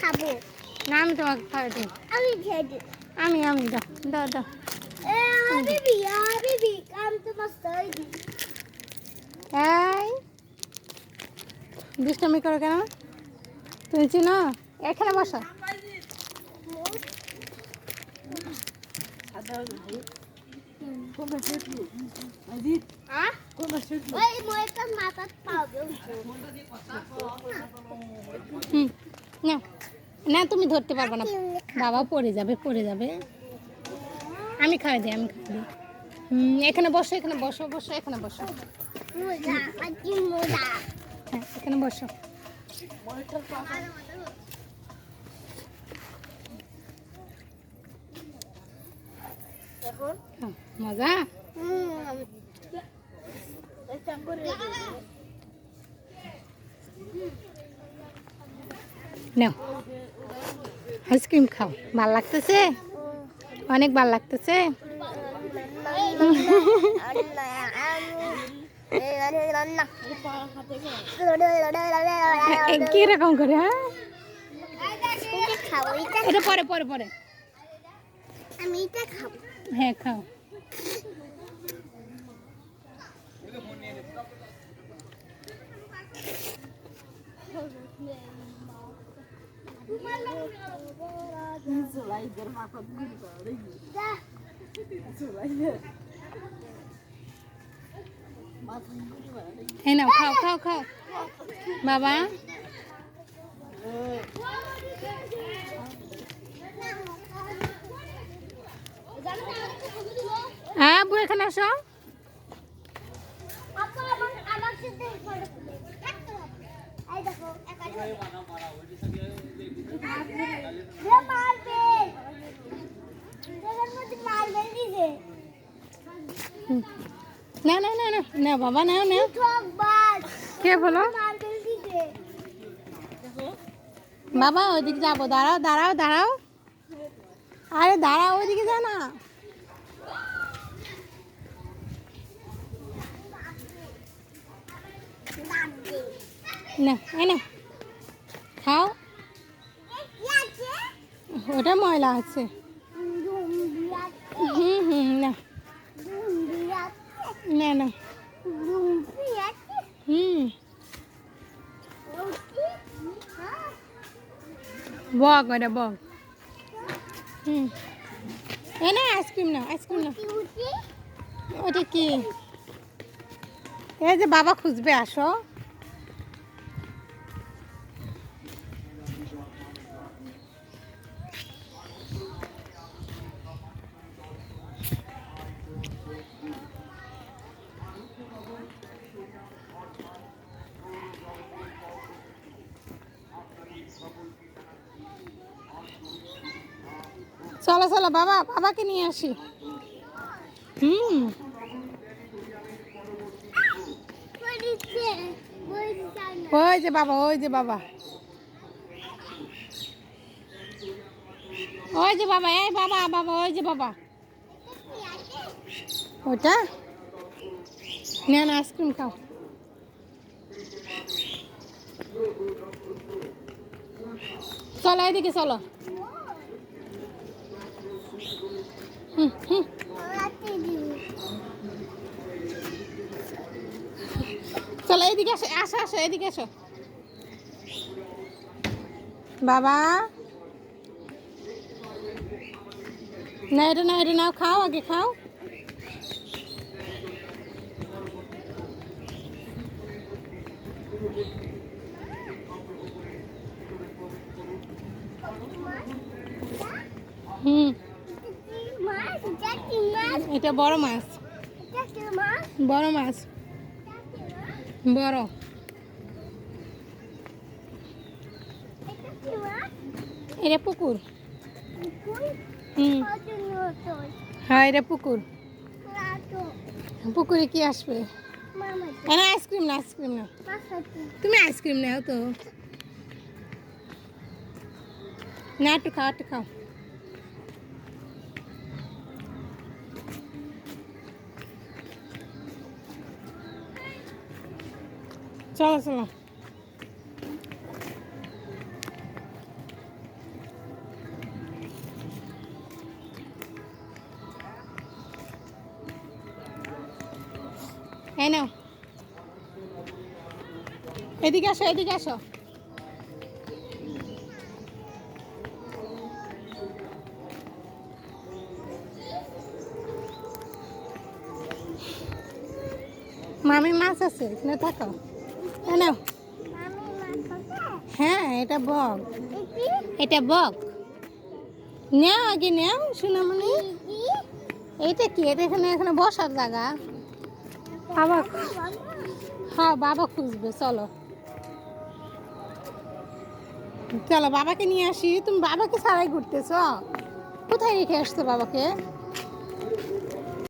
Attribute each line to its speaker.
Speaker 1: খাবো
Speaker 2: না আমি তোমাকে খাওয়াই দেবো।
Speaker 1: আমি খেয়ে দিই
Speaker 2: আমি দাও দাও দাও।
Speaker 1: বেবি কাম তো মস্ত হইদি
Speaker 2: এই দুষ্টামি করো কেন? তুমি চিনো? এখানে বসো।
Speaker 1: ওই মোটা মাথা পাবে
Speaker 2: হুম না না তুমি ধরতে পারবে না, বাবা পড়ে যাবে পড়ে যাবে। আমি খাওয়াই দিই আমি খাওয়াই দিই। এখানে বসো এখানে বসো বসো এখানে বসো।
Speaker 1: মোজা আজকে মোজা
Speaker 2: হ্যাঁ এখানে বসো। হ্যাঁ, মজা। নাও আইসক্রিম খাও, ভাল লাগতেছে? অনেক ভাল লাগতেছে। কিরকম করে? হ্যাঁ এটা পরে পরে পরে।
Speaker 1: আমি এটা খাবো
Speaker 2: হ্যাঁ খাও। হ্যাঁ নাও খাও খাও খাও বাবা। হ্যাঁ বউ এখানে আসো। না না না না না বাবা নাও নাও। কে বলো? বাবা ওইদিকে যাবো, দাঁড়াও দাঁড়াও দাঁড়াও। আরে দাঁড়াও ওইদিকে যা না। না এই না খাও। ওটা ময়লা আছে। না না না বক ওটা বক। এই না আইসক্রিম নাও আইসক্রিম নাও। ওটা কি? এই যে বাবা খুঁজবে আসো। চলো চলো বাবা, বাবাকে নিয়ে আসি। ওই যে বাবা ওই যে বাবা ওই যে বাবা এই বাবা বাবা ওই যে বাবা। ওটা না না আইসক্রিম খাও। চলো এদিকে চলো। চলো এদিকে আসো আসো আসো এদিকে আসো বাবা। না এটা নাও খাও আগে খাও। এটা বড় মাছ, বড় মাছ বড়। এটা পুকুর। হ্যাঁ এটা পুকুর। পুকুরে কি আসবে? না আইসক্রিম না আইসক্রিম না। তুমি আইসক্রিম নাও তো। না একটু খাও একটু খাও। চলো চলো এই নাও, এদিকে আসো, এদিকে আসো। মামি মাছ আছে, এখানে থাকো। এই নাও। হ্যাঁ, এটা বক, এটা বক। নেও আগে নেও সোনামণি। এইটা কি? এটা এখানে এখানে বসার জায়গা। বাবা, হ্যাঁ বাবা খুঁজবে, চলো চলো বাবাকে নিয়ে আসি। তুমি বাবাকে ছাড়াই ঘুরতেছ? কোথায় রেখে আসছো বাবাকে?